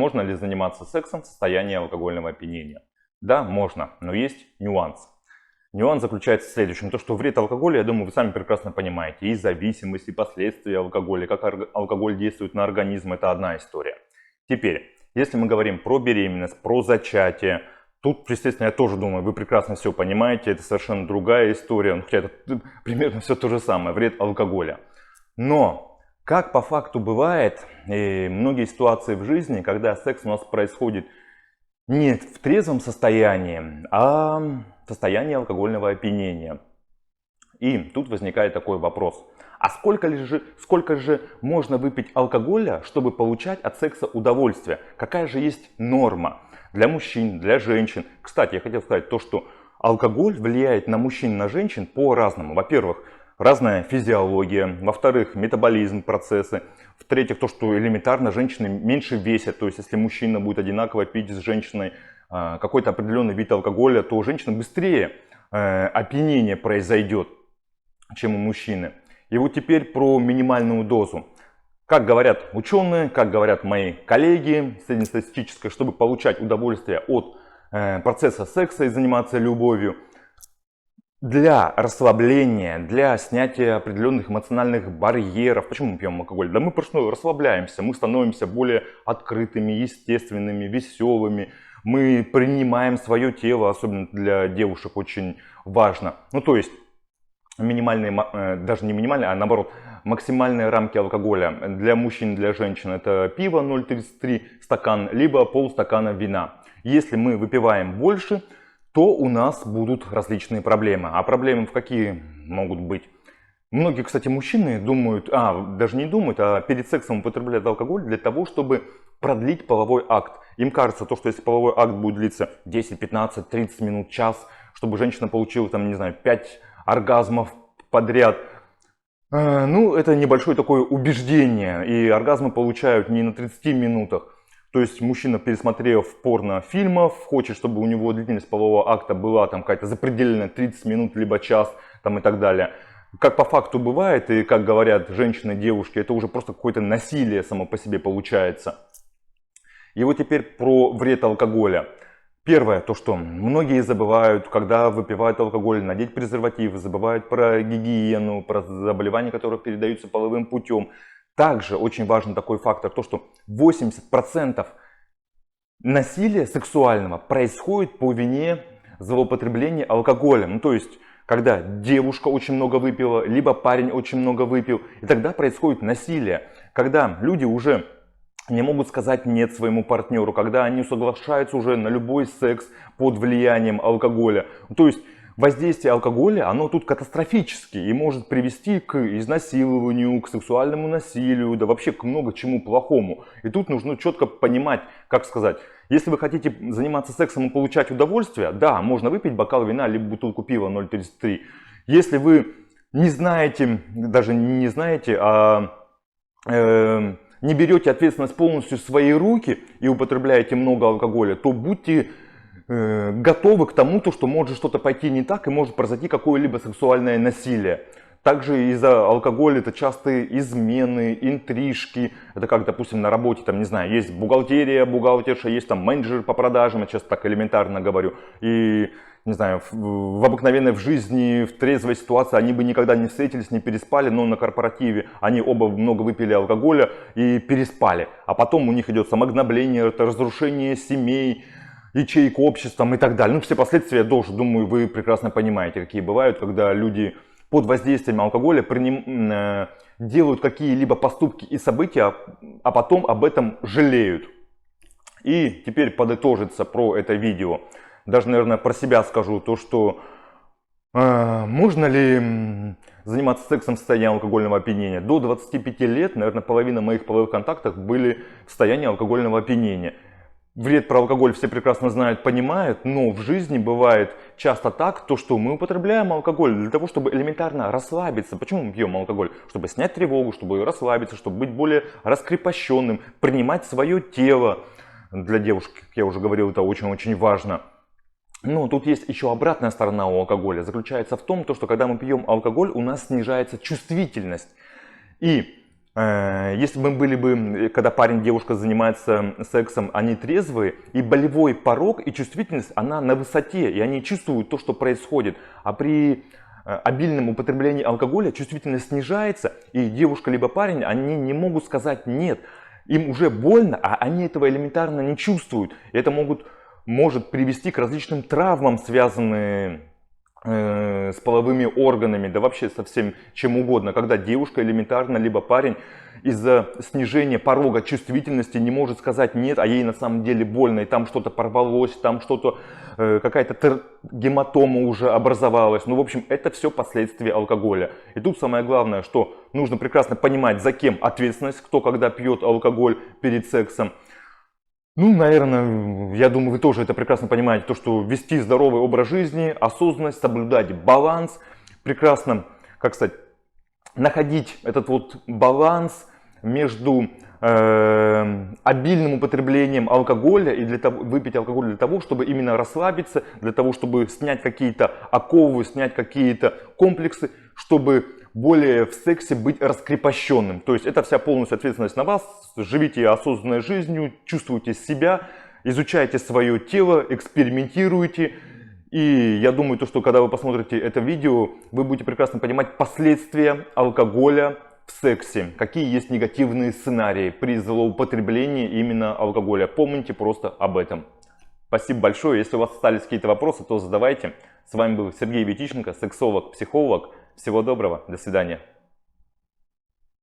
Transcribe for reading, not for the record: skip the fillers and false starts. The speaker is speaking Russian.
Можно ли заниматься сексом в состоянии алкогольного опьянения? Да, можно, но есть нюанс. Нюанс заключается в следующем. То, что вред алкоголя, я думаю, вы сами прекрасно понимаете. И зависимость, и последствия алкоголя, как алкоголь действует на организм, это одна история. Теперь, если мы говорим про беременность, про зачатие, тут, естественно, я тоже думаю, вы прекрасно все понимаете, это совершенно другая история, хотя это примерно все то же самое, вред алкоголя. Но, как по факту бывает, многие ситуации в жизни, когда секс у нас происходит не в трезвом состоянии, а в состоянии алкогольного опьянения. И тут возникает такой вопрос. А сколько же можно выпить алкоголя, чтобы получать от секса удовольствие? Какая же есть норма для мужчин, для женщин? Кстати, я хотел сказать то, что алкоголь влияет на мужчин, на женщин по-разному. Во-первых, разная физиология. Во-вторых, метаболизм, процессы. В-третьих, то, что элементарно женщины меньше весят. То есть, если мужчина будет одинаково пить с женщиной какой-то определенный вид алкоголя, то у женщины быстрее опьянение произойдет, чем у мужчины. И вот теперь про минимальную дозу. Как говорят ученые, как говорят мои коллеги среднестатистической, чтобы получать удовольствие от процесса секса и заниматься любовью, для расслабления, для снятия определенных эмоциональных барьеров. Почему мы пьем алкоголь? Да мы просто расслабляемся, мы становимся более открытыми, естественными, веселыми. Мы принимаем свое тело, особенно для девушек очень важно. Ну то есть минимальные, даже не минимальные, а наоборот, максимальные рамки алкоголя для мужчин, для женщин это пиво 0,33 стакан, либо полстакана вина. Если мы выпиваем больше, то у нас будут различные проблемы. А проблемы в какие могут быть? Многие, кстати, мужчины думают, даже не думают, а перед сексом употребляют алкоголь для того, чтобы продлить половой акт. Им кажется, что если половой акт будет длиться 10, 15, 30 минут, час, чтобы женщина получила, там, не знаю, 5 оргазмов подряд. Ну, это небольшое такое убеждение. И оргазмы получают не на 30 минутах. То есть мужчина, пересмотрев порнофильмов, хочет, чтобы у него длительность полового акта была там какая-то запредельная 30 минут, либо час там, и так далее. Как по факту бывает, и как говорят женщины, девушки, это уже просто какое-то насилие само по себе получается. И вот теперь про вред алкоголя. Первое, то что многие забывают, когда выпивают алкоголь, надеть презерватив, забывают про гигиену, про заболевания, которые передаются половым путем. Также очень важен такой фактор, то что 80% насилия сексуального происходит по вине злоупотребления алкоголем. Ну, то есть, когда девушка очень много выпила, либо парень очень много выпил, и тогда происходит насилие. Когда люди уже не могут сказать нет своему партнеру, когда они соглашаются уже на любой секс под влиянием алкоголя. То есть воздействие алкоголя, оно тут катастрофически и может привести к изнасилованию, к сексуальному насилию, да вообще к много чему плохому. И тут нужно четко понимать, как сказать, если вы хотите заниматься сексом и получать удовольствие, да, можно выпить бокал вина, либо бутылку пива 0,33. Если вы не знаете, даже не знаете, не берете ответственность полностью в свои руки и употребляете много алкоголя, то будьте готовы к тому, что может что-то пойти не так и может произойти какое-либо сексуальное насилие. Также из-за алкоголя это частые измены, интрижки. Это как, допустим, на работе, там, не знаю, есть бухгалтерия, бухгалтерша, есть там менеджер по продажам, я сейчас так элементарно говорю. И, не знаю, в обыкновенной в жизни, в трезвой ситуации они бы никогда не встретились, не переспали, но на корпоративе они оба много выпили алкоголя и переспали. А потом у них идет самогнобление, это разрушение семей, ячеек общества и так далее. Ну, все последствия, думаю, вы прекрасно понимаете, какие бывают, когда люди под воздействием алкоголя делают какие-либо поступки и события, а потом об этом жалеют. И теперь подытожиться про это видео. Даже, наверное, про себя скажу, то что можно ли заниматься сексом в состоянии алкогольного опьянения. До 25 лет, наверное, половина моих половых контактов были в состоянии алкогольного опьянения. Вред про алкоголь все прекрасно знают, понимают, но в жизни бывает часто так, то что мы употребляем алкоголь для того, чтобы элементарно расслабиться. Почему мы пьем алкоголь? Чтобы снять тревогу, чтобы расслабиться, чтобы быть более раскрепощенным, принимать свое тело. Для девушек, как я уже говорил, это очень-очень важно. Но тут есть еще обратная сторона у алкоголя. Заключается в том, что когда мы пьем алкоголь, у нас снижается чувствительность. И Если бы были бы, когда парень и девушка занимаются сексом, они трезвые, и болевой порог, и чувствительность, она на высоте, и они чувствуют то, что происходит. А при обильном употреблении алкоголя чувствительность снижается, и девушка либо парень, они не могут сказать «нет». Им уже больно, а они этого элементарно не чувствуют. И это может привести к различным травмам, связанным с половыми органами, да вообще со всем чем угодно, когда девушка элементарно, либо парень из-за снижения порога чувствительности не может сказать нет, а ей на самом деле больно, и там что-то порвалось, там что-то, какая-то гематома уже образовалась. Ну, в общем, это все последствия алкоголя. И тут самое главное, что нужно прекрасно понимать, за кем ответственность, кто когда пьет алкоголь перед сексом. Ну, наверное, я думаю, вы тоже это прекрасно понимаете, то, что вести здоровый образ жизни, осознанность, соблюдать баланс, прекрасно, как сказать, находить этот вот баланс между обильным употреблением алкоголя и выпить алкоголь для того, чтобы именно расслабиться, для того, чтобы снять какие-то оковы, снять какие-то комплексы, чтобы более в сексе быть раскрепощенным. То есть это вся полностью ответственность на вас. Живите осознанной жизнью, чувствуйте себя, изучайте свое тело, экспериментируйте. И я думаю, то, что когда вы посмотрите это видео, вы будете прекрасно понимать последствия алкоголя в сексе. Какие есть негативные сценарии при злоупотреблении именно алкоголя. Помните просто об этом. Спасибо большое. Если у вас остались какие-то вопросы, то задавайте. С вами был Сергей Витиченко, сексолог, психолог. Всего доброго. До свидания.